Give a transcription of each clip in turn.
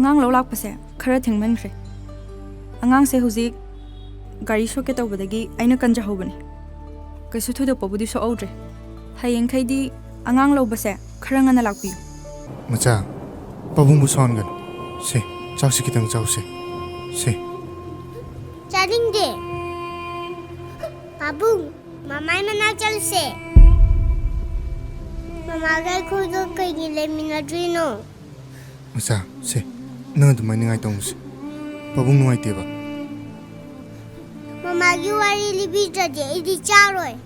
Angang lo lakpase khara thengmankhre. Angang se huzik gari soke tawbadagi aina kanja hobani. Kaisu thoidopabudi so audre. Hayeng khaidi Angang lo base khara ngana lakpiyu. Mocha, pabung bu songan. Se, chawsi kitang chawse. Se. Charing de. Pabung, mamai mana chalse. Mama gai khodo kai ni le minadrino. Mocha, se. Nang dumai ningai tongse. Pabung nuai teba. Mama gi wari libi jade idi charoi.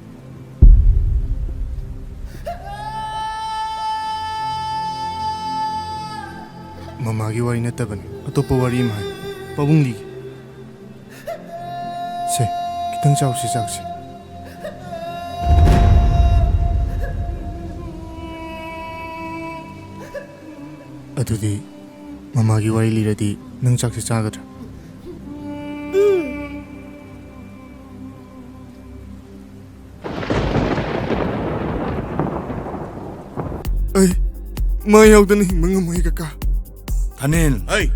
Mama gi wari natabani. Atopa wari ma hai. Pabung li. Se, kitang chawse chawse. Adudi Mama gi wari liradi nang chakse chagadra. Ay, mai yaudana hingmanga mai kaka. Tanin. Hey.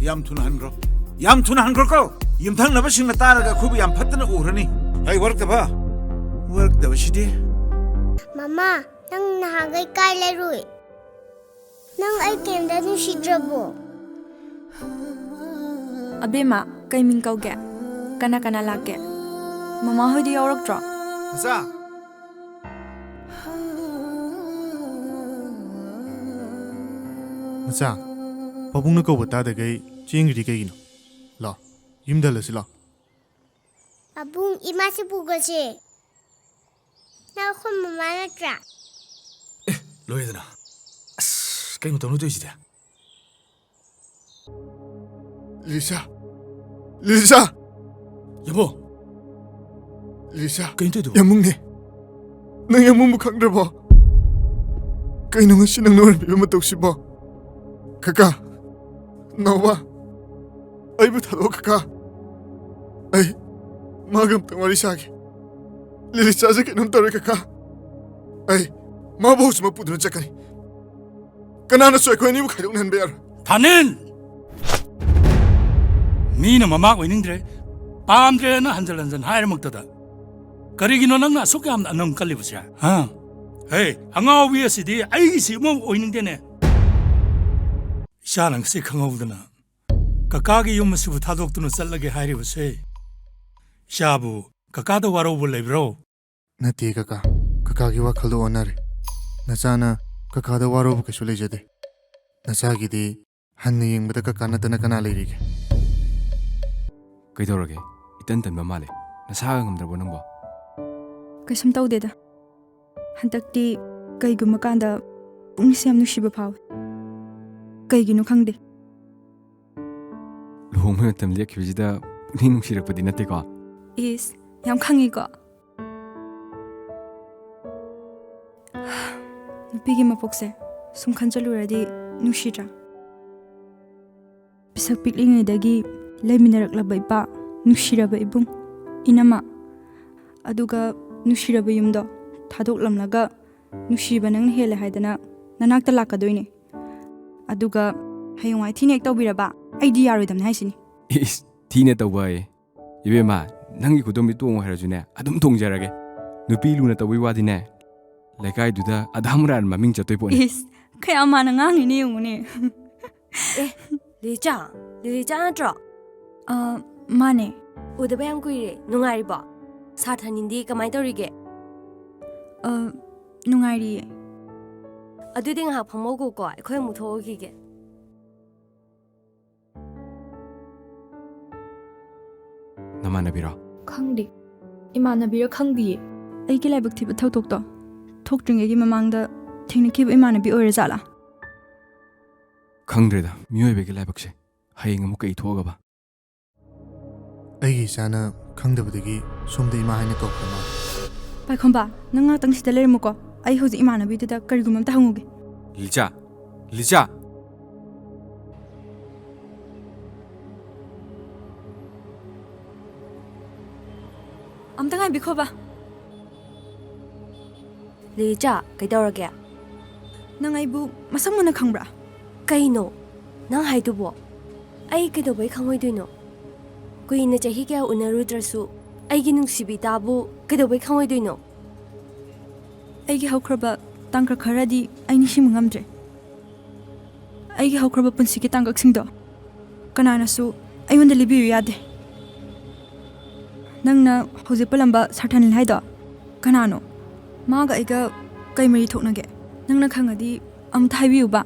Yam tuna hangro. Yam tuna hangro ko. Yumthang naba singna taraga khubi yam phattana urani. Hey, work da ba. Work da shidi. Mama, nang nahagai kai le rui. Nang ai kenda nu shidrabo. Abema kai min kauge. Kana kana lake. Mama hodi yauroktra. Asa. Mocha, pabung na ko bata da gai chingri kai gino. La, yimda la sila. Abung ima se pugase. Na khum mama na tra. Loidana. As, kai mo tonu toisida. Lisa. Lisa. Yabo. Lisa. Kai nto do. Yamung ne. Nang yamung mu khangdra ba. Kai nang sinang nor bi ma tawsi ba. Kaka. Nawa. Ai bu thalo kaka. Ai magam tamari sage. Lisa se ke nam tore kaka. Ai ma boss ma pudun chakani. Kanana soy ko ni bu khaidong nan ber. Tanin. Mina mama oiningdre. Pamdre na hanjalanjan hair muktada. Karigino nang na sokam anam kalibusya. Ha. Hey, angawi asidi ai si mo oiningdene. Shanang se khangawdana. Kakagi yumasibu thadoktuno challage hairibuse. Shabu kakada warobu lebro. Nati kaka. Kaka gi wakhal do onar. Nachana kakada warobu ke sule jade. Nacha gi di hanni yingbada kaka natana kana leirige. Kaidorage itan tan mamale. Nasaga ngamdrabo nangbo. Kaisam tawdeda. Hantakti kaiguma kanda pungsi yam nushiba phaw. Kaigino khangde. Luhongma tam lekhyujida pungning nungsirakpadi natte ko. Is yam khangi ko. Nupigi mapokse sum khanjaluradi nushira. Pisak piklingidagi leiminaraklaba ipa nushiraba ibung inama aduga nushiraba yumdo thadoklamlaga nushiba nang hele haidana nanakta lakadoine aduga hayongwai thinek tawbiraba aidi yaroidamna haisini Is thine tawbai. Ibema nangi kudomi tuong harajune adum tongjarage. Nupi luna tawi wadine. Laikai duda adhamran maming chatoi pone. Is kaya mana ngangini yungune Licha na tro. Mane Udaba yang kuire nungariba. Sathanindi kamai torige. nungairi Adudi nga phamogo ko akhoi muthogi ge. Namanabiro. khangdi imanabira khangdi aigi laibak thiba thautok to thokdringegi mamangda thingnikib imanabi oirajala Khangdreda mioybege laibakse. Hayeng amuka ithogaba. Aigi sana khangdabadagi somda ima haina kokma. Paikhomba nanga tang sida lermuko ai hoji imanabi da karigumam ta hanguge Licha. Licha. amtangai bikhoba Licha kaidorage. nang aibu masang mana khangbra Kaino ꯅꯪ ꯍꯥꯏꯗꯨꯕꯣ ꯑꯩ ꯀꯩꯗꯧꯕꯩ ꯈꯪꯉꯣꯏꯗꯣꯏꯅꯣ ꯀꯨꯏꯅ ꯆꯍꯤ ꯀꯌꯥ ꯎꯅꯔꯨꯗ꯭ꯔꯁꯨ ꯑꯩꯒꯤ ꯅꯨꯡꯁꯤꯕꯤ ꯇꯥꯕꯨ ꯀꯩꯗꯧꯕꯩ ꯈꯪꯉꯣꯏꯗꯣꯏꯅꯣ ꯑꯩꯒꯤ ꯍꯧꯈ꯭ꯔꯕ ꯇꯥꯡꯀꯛ ꯈꯔꯗꯤ ꯑꯩ ꯅꯤꯡꯁꯤꯡꯕ ꯉꯝꯗ꯭ꯔꯦ ꯑꯩꯒꯤ ꯍꯧꯈ꯭ꯔꯕ ꯄꯨꯟꯁꯤꯒꯤ ꯇꯥꯡꯀꯛꯁꯤꯡꯗꯣ ꯀꯅꯥꯅꯁꯨ ꯑꯩꯉꯣꯟꯗ ꯂꯤꯕꯤꯌꯨ ꯌꯥꯗꯦ ꯅꯪꯅ ꯍꯧꯖꯤꯛ ꯄꯜꯂꯝꯕ ꯁꯥꯔꯊꯥꯅꯤꯜ ꯍꯥꯏꯗꯣ ꯀꯅꯥꯅꯣ ꯃꯥꯒ ꯑꯩꯒ ꯀꯩ ꯃꯔꯤ ꯊꯣꯛꯅꯒꯦ ꯅꯪꯅ ꯈꯪꯉꯗꯤ ꯑꯝꯇ ꯍꯥꯏꯕꯤꯌꯨꯕ